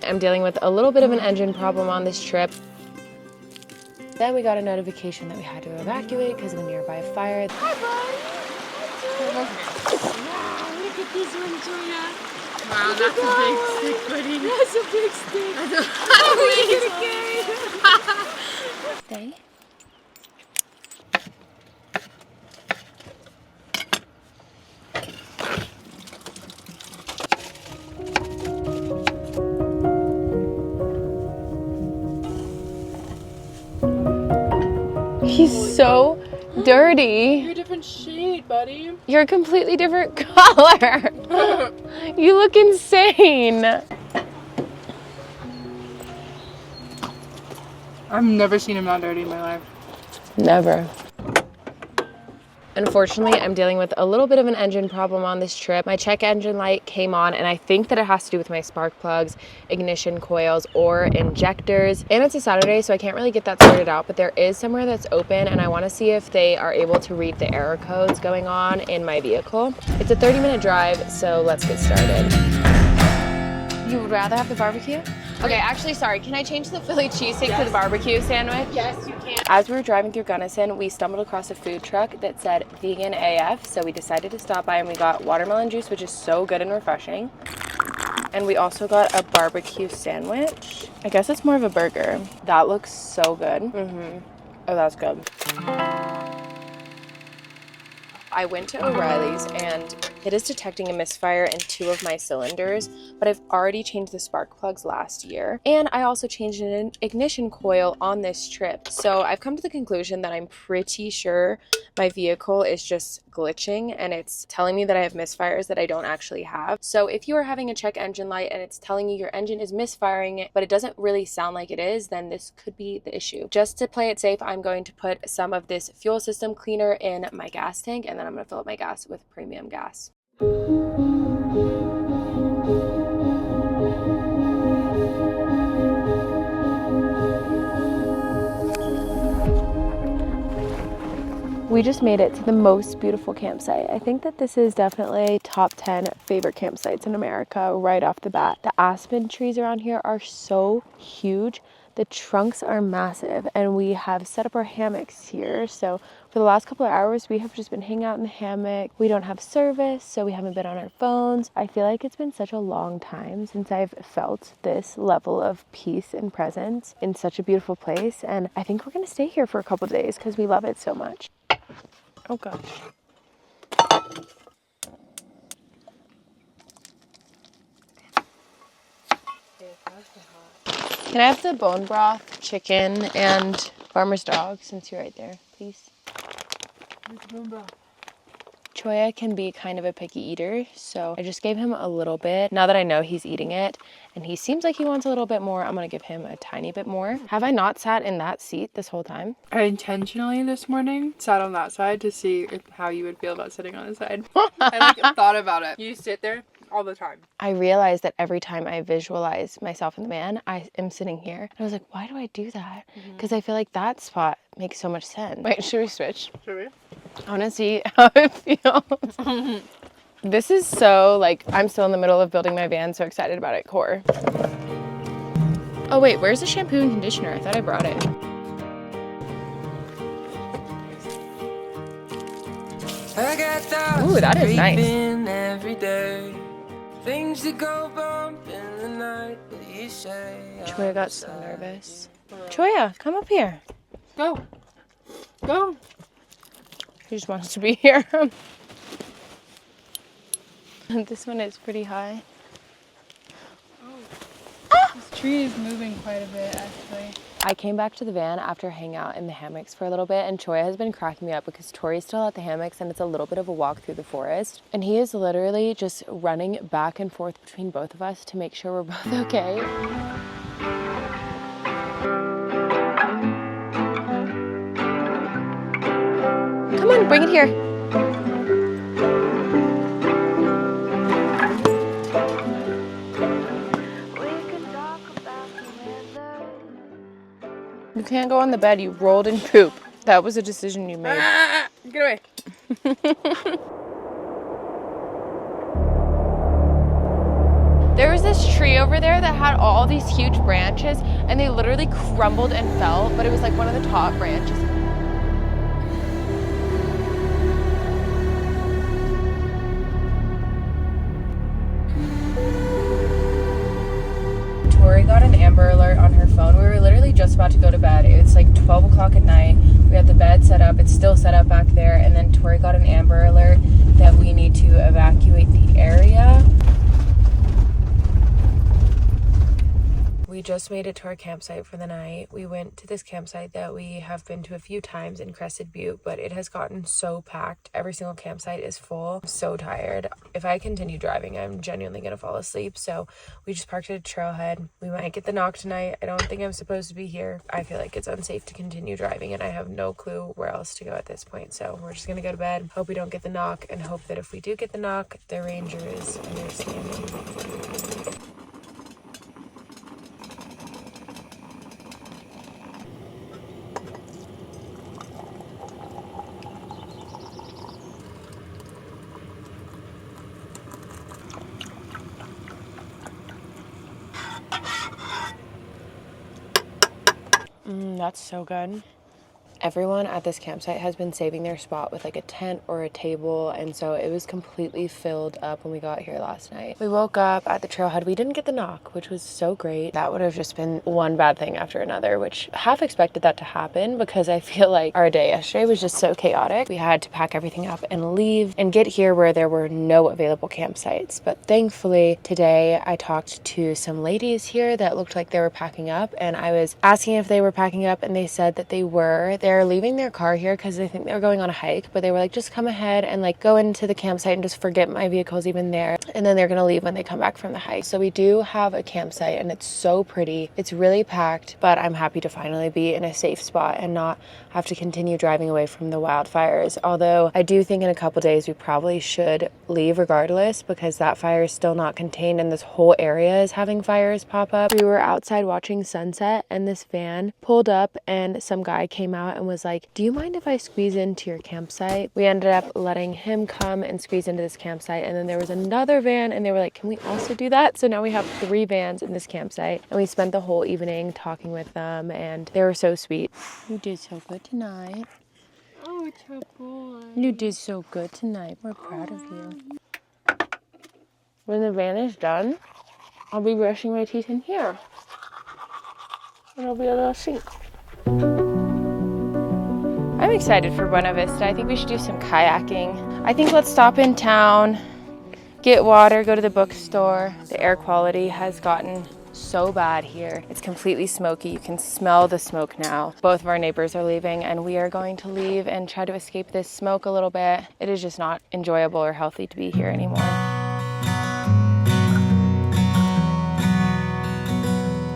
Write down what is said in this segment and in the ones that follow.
am dealing with a little bit of an engine problem on this trip. Then we got a notification that we had to evacuate because of a nearby fire. Hi, bud. Wow, look at this one, Julia. Wow, that's a big stick, buddy. That's a big stick. How are you gonna carry it? Stay. He's so dirty. You're a different shade, buddy. You're a completely different color. You look insane. I've never seen him that dirty in my life. Never. Unfortunately, I'm dealing with a little bit of an engine problem on this trip. My check engine light came on, and I think that it has to do with my spark plugs, ignition coils, or injectors. And it's a Saturday, so I can't really get that sorted out, but there is somewhere that's open, and I want to see if they are able to read the error codes going on in my vehicle. It's a 30-minute drive, so let's get started. You would rather have the barbecue? Okay, actually, sorry. Can I change the Philly cheesesteak to the barbecue sandwich? Yes, you can. As we were driving through Gunnison, we stumbled across a food truck that said vegan AF, so we decided to stop by and we got watermelon juice, which is so good and refreshing. And we also got a barbecue sandwich. I guess it's more of a burger. That looks so good. Oh, that's good. I went to O'Reilly's and it is detecting a misfire in 2 of my cylinders, but I've already changed the spark plugs last year. And I also changed an ignition coil on this trip. So I've come to the conclusion that I'm pretty sure my vehicle is just glitching and it's telling me that I have misfires that I don't actually have. So if you are having a check engine light and it's telling you your engine is misfiring, but it doesn't really sound like it is, then this could be the issue. Just to play it safe, I'm going to put some of this fuel system cleaner in my gas tank, and then I'm going to fill up my gas with premium gas. We just made it to the most beautiful campsite. I think that this is definitely top 10 favorite campsites in America right off the bat. The aspen trees around here are so huge. The trunks are massive, and we have set up our hammocks here. So for the last couple of hours, we have just been hanging out in the hammock. We don't have service, so we haven't been on our phones. I feel like it's been such a long time since I've felt this level of peace and presence in such a beautiful place. And I think we're gonna stay here for a couple of days because we love it so much. Oh gosh. Can I have the bone broth, chicken, and farmer's dog since you're right there, please? Choya can be kind of a picky eater, so I just gave him a little bit. Now that I know he's eating it and he seems like he wants a little bit more, I'm gonna give him a tiny bit more. Have I not sat in that seat this whole time? I intentionally this morning sat on that side to see how you would feel about sitting on this side. I thought about it. You sit there all the time. I realized that every time I visualize myself in the van, I am sitting here. And I was like, why do I do that? Because I feel like that spot makes so much sense. Wait, should we switch? Should we? I want to see how it feels. This is so, like, I'm still in the middle of building my van, so excited about it, core. Oh wait, where's the shampoo and conditioner? I thought I brought it. Ooh, that is nice. Every day. Things that go bump in the night, but you say Choya got so nervous. Choya, come up here. Go. Go. He just wants to be here. This one is pretty high. This tree is moving quite a bit, actually. I came back to the van after hanging out in the hammocks for a little bit, and Choya has been cracking me up because Tori's still at the hammocks and it's a little bit of a walk through the forest. And he is literally just running back and forth between both of us to make sure we're both okay. Come on, bring it here. You can't go on the bed, you rolled in poop. That was a decision you made. Get away. There was this this tree over there that had all these huge branches and they literally crumbled and fell, but it was like one of the top branches. Tori got an Amber Alert on her phone. We were literally just about to go to bed. It's like 12 o'clock at night. We had the bed set up. It's still set up back there. And then Tori got an Amber Alert that we need to evacuate the area. We just made it to our campsite for the night. We went to this campsite that we have been to a few times in Crested Butte, but it has gotten so packed. Every single campsite is full. I'm so tired. If I continue driving, I'm genuinely gonna fall asleep. So we just parked at a trailhead. We might get the knock tonight. I don't think I'm supposed to be here. I feel like it's unsafe to continue driving and I have no clue where else to go at this point. So we're just gonna go to bed, hope we don't get the knock, and hope that if we do get the knock, the ranger is understanding. That's so good. Everyone at this campsite has been saving their spot with like a tent or a table, and so it was completely filled up when we got here last night. We woke up at the trailhead. We didn't get the knock, which was so great. That would have just been one bad thing after another, which half expected that to happen because I feel like our day yesterday was just so chaotic. We had to pack everything up and leave and get here where there were no available campsites. But thankfully today I talked to some ladies here that looked like they were packing up, and I was asking if they were packing up and they said that they were. They're leaving their car here because they think they're going on a hike, but they were like, just come ahead and like go into the campsite and just forget my vehicle's even there, and then they're gonna leave when they come back from the hike. So we do have a campsite and it's so pretty. It's really packed, but I'm happy to finally be in a safe spot and not have to continue driving away from the wildfires. Although I do think in a couple days we probably should leave regardless because that fire is still not contained and this whole area is having fires pop up. We were outside watching sunset and this van pulled up and some guy came out and was like, do you mind if I squeeze into your campsite? We ended up letting him come and squeeze into this campsite, and then there was another van and they were like, can we also do that? So now we have 3 vans in this campsite, and we spent the whole evening talking with them and they were so sweet. You did so good tonight. Oh, it's so cool. You did so good tonight. We're proud of you. When the van is done, I'll be brushing my teeth in here. It'll be a little sink. I'm excited for Buena Vista. I think we should do some kayaking. I think let's stop in town, get water, go to the bookstore. The air quality has gotten so bad here. It's completely smoky. You can smell the smoke now. Both of our neighbors are leaving and we are going to leave and try to escape this smoke a little bit. It is just not enjoyable or healthy to be here anymore.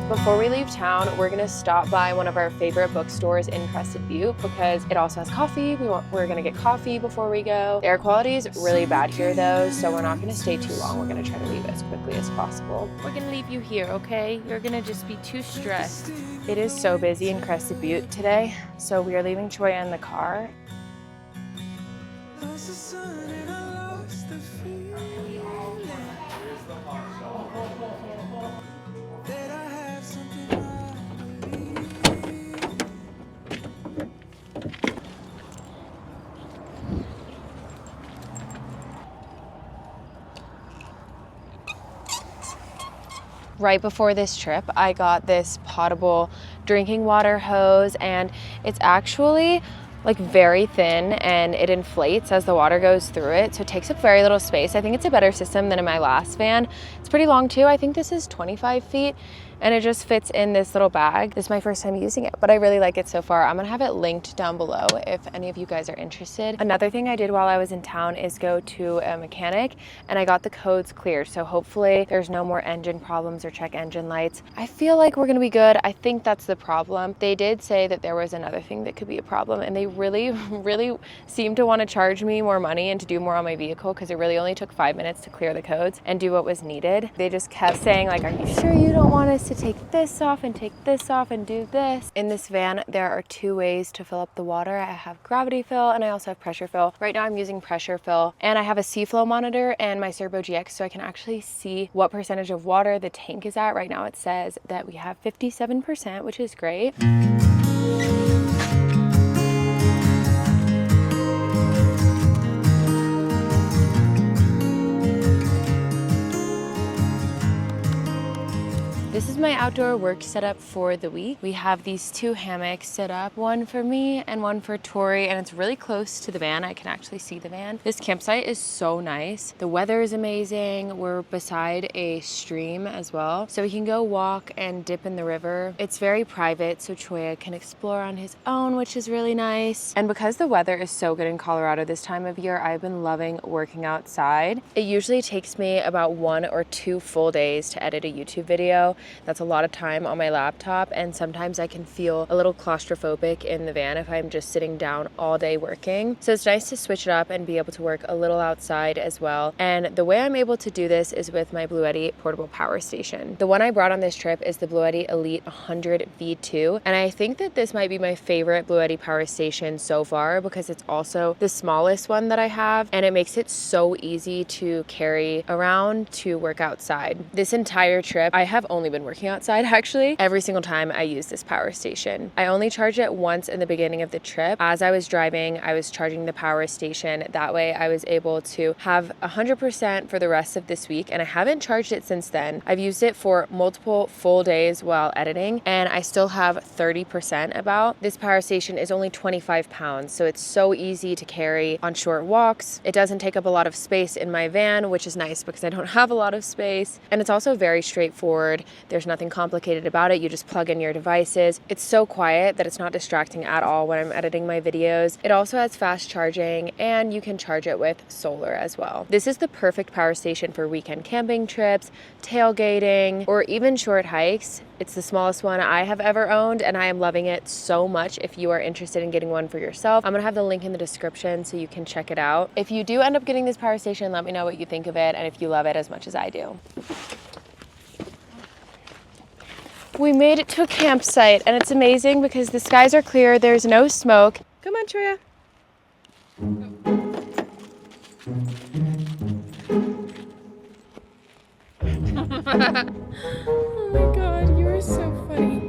Before we leave town, we're gonna stop by one of our favorite bookstores in Crested Butte because it also has coffee. We're gonna get coffee before we go. The air quality is really bad here though, so we're not gonna stay too long. We're gonna try to leave as quickly as possible. We're gonna leave you here, okay? You're gonna just be too stressed. It is so busy in Crested Butte today, so we are leaving Troy in the car. Right before this trip, I got this potable drinking water hose, and it's actually like very thin and it inflates as the water goes through it, so it takes up very little space. I think it's a better system than in my last van. It's pretty long too. I think this is 25 feet and it just fits in this little bag. This is my first time using it, but I really like it so far. I'm gonna have it linked down below if any of you guys are interested. Another thing I did while I was in town is go to a mechanic and I got the codes cleared, so hopefully there's no more engine problems or check engine lights. I feel like we're gonna be good. I think that's the problem. They did say that there was another thing that could be a problem, and they really seemed to want to charge me more money and to do more on my vehicle because it really only took 5 minutes to clear the codes and do what was needed. They just kept saying like, are you sure you don't want to to take this off and take this off and do this. In this van, there are 2 ways to fill up the water. I have gravity fill and I also have pressure fill. Right now I'm using pressure fill, and I have a C-flow monitor and my Servo GX, so I can actually see what percentage of water the tank is at. Right now it says that we have 57%, which is great. This is my outdoor work setup for the week. We have these 2 hammocks set up, one for me and one for Tori, and it's really close to the van. I can actually see the van. This campsite is so nice. The weather is amazing. We're beside a stream as well, so we can go walk and dip in the river. It's very private, so Choya can explore on his own, which is really nice. And because the weather is so good in Colorado this time of year, I've been loving working outside. It usually takes me about 1 or 2 full days to edit a YouTube video. That's a lot of time on my laptop, and sometimes I can feel a little claustrophobic in the van if I'm just sitting down all day working. So it's nice to switch it up and be able to work a little outside as well. And the way I'm able to do this is with my Bluetti portable power station. The one I brought on this trip is the Bluetti Elite 100 V2, and I think that this might be my favorite Bluetti power station so far because it's also the smallest one that I have, and it makes it so easy to carry around to work outside. This entire trip, I have only been working outside actually. Every single time I use this power station. I only charged it once in the beginning of the trip. As I was driving, I was charging the power station. That way I was able to have 100% for the rest of this week, and I haven't charged it since then. I've used it for multiple full days while editing, and I still have 30% about. This power station is only 25 pounds, so it's so easy to carry on short walks. It doesn't take up a lot of space in my van, which is nice because I don't have a lot of space, and it's also very straightforward. There's nothing complicated about it. You just plug in your devices. It's so quiet that it's not distracting at all when I'm editing my videos. It also has fast charging, and you can charge it with solar as well. This is the perfect power station for weekend camping trips, tailgating, or even short hikes. It's the smallest one I have ever owned, and I am loving it so much. If you are interested in getting one for yourself, I'm gonna have the link in the description so you can check it out. If you do end up getting this power station, let me know what you think of it and if you love it as much as I do. We made it to a campsite, and it's amazing because the skies are clear, there's no smoke. Come on, Troya. Oh my god, you are so funny.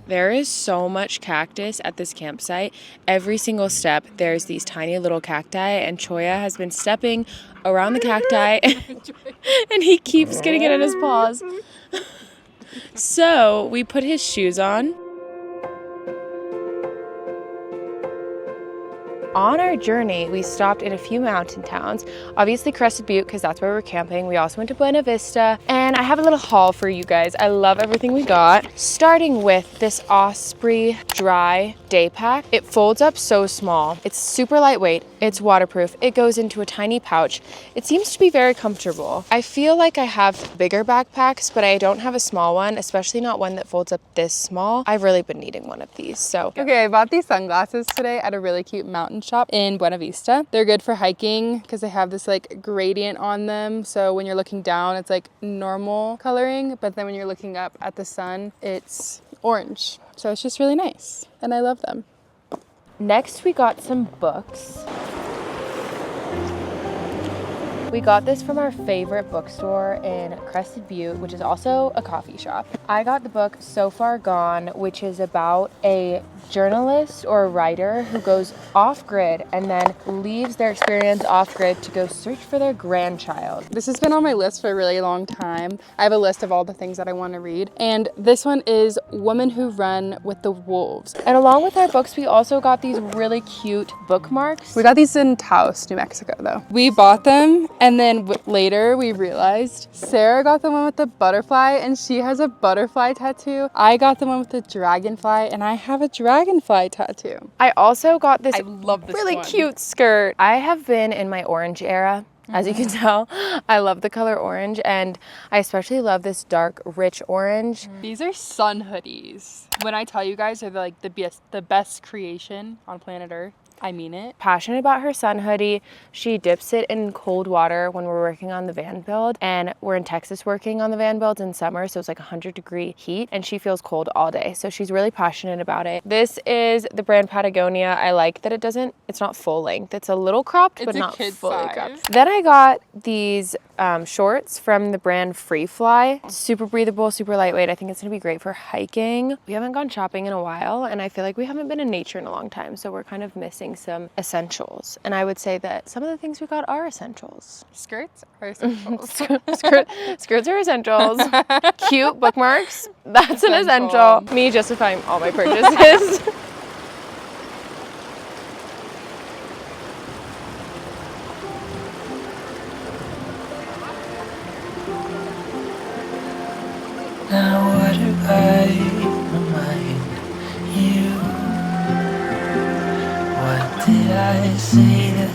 There is so much cactus at this campsite. Every single step, there's these tiny little cacti, and Choya has been stepping around the cacti and he keeps getting it in his paws. So we put his shoes on. On our journey, we stopped in a few mountain towns. Obviously Crested Butte, because that's where we're camping. We also went to Buena Vista, and I have a little haul for you guys. I love everything we got. Starting with this Osprey Dry Day Pack. It folds up so small. It's super lightweight. It's waterproof. It goes into a tiny pouch. It seems to be very comfortable. I feel like I have bigger backpacks, but I don't have a small one, especially not one that folds up this small. I've really been needing one of these, so. Okay, I bought these sunglasses today at a really cute mountain shop in Buena Vista. They're good for hiking because they have this like gradient on them. So when you're looking down, it's like normal coloring, but then when you're looking up at the sun, it's orange. So it's just really nice, and I love them. Next, we got some books. We got this from our favorite bookstore in Crested Butte, which is also a coffee shop. I got the book So Far Gone, which is about a journalist or a writer who goes off-grid and then leaves their experience off-grid to go search for their grandchild. This has been on my list for a really long time. I have a list of all the things that I want to read, and this one is Women Who Run with the Wolves. And along with our books, we also got these really cute bookmarks. We got these in Taos, New Mexico, though. We bought them, and then later we realized Sarah got the one with the butterfly, and she has a butterfly tattoo. I got the one with the dragonfly, and I have a dragonfly tattoo. I also got this, I love this really one. Cute skirt. I have been in my orange era. As you can tell, I love the color orange, and I especially love this dark, rich orange. These are sun hoodies. When I tell you guys, they're like the best creation on planet Earth. I mean it. Passionate about her sun hoodie. She dips it in cold water when we're working on the van build, and we're in Texas working on the van builds in summer, so it's like 100-degree heat, and she feels cold all day, so she's really passionate about it. This is the brand Patagonia. I like that it's not full length. It's a little cropped, but not fully cropped. Then I got these shorts from the brand Free Fly. Super breathable, super lightweight. I think it's gonna be great for hiking. We haven't gone shopping in a while, and I feel like we haven't been in nature in a long time, so we're kind of missing some essentials. And I would say that some of the things we got are essentials. Skirts are essentials. Skirts are essentials. Cute bookmarks, that's an essential. Me justifying all my purchases. Now what if I remind you? What did I say that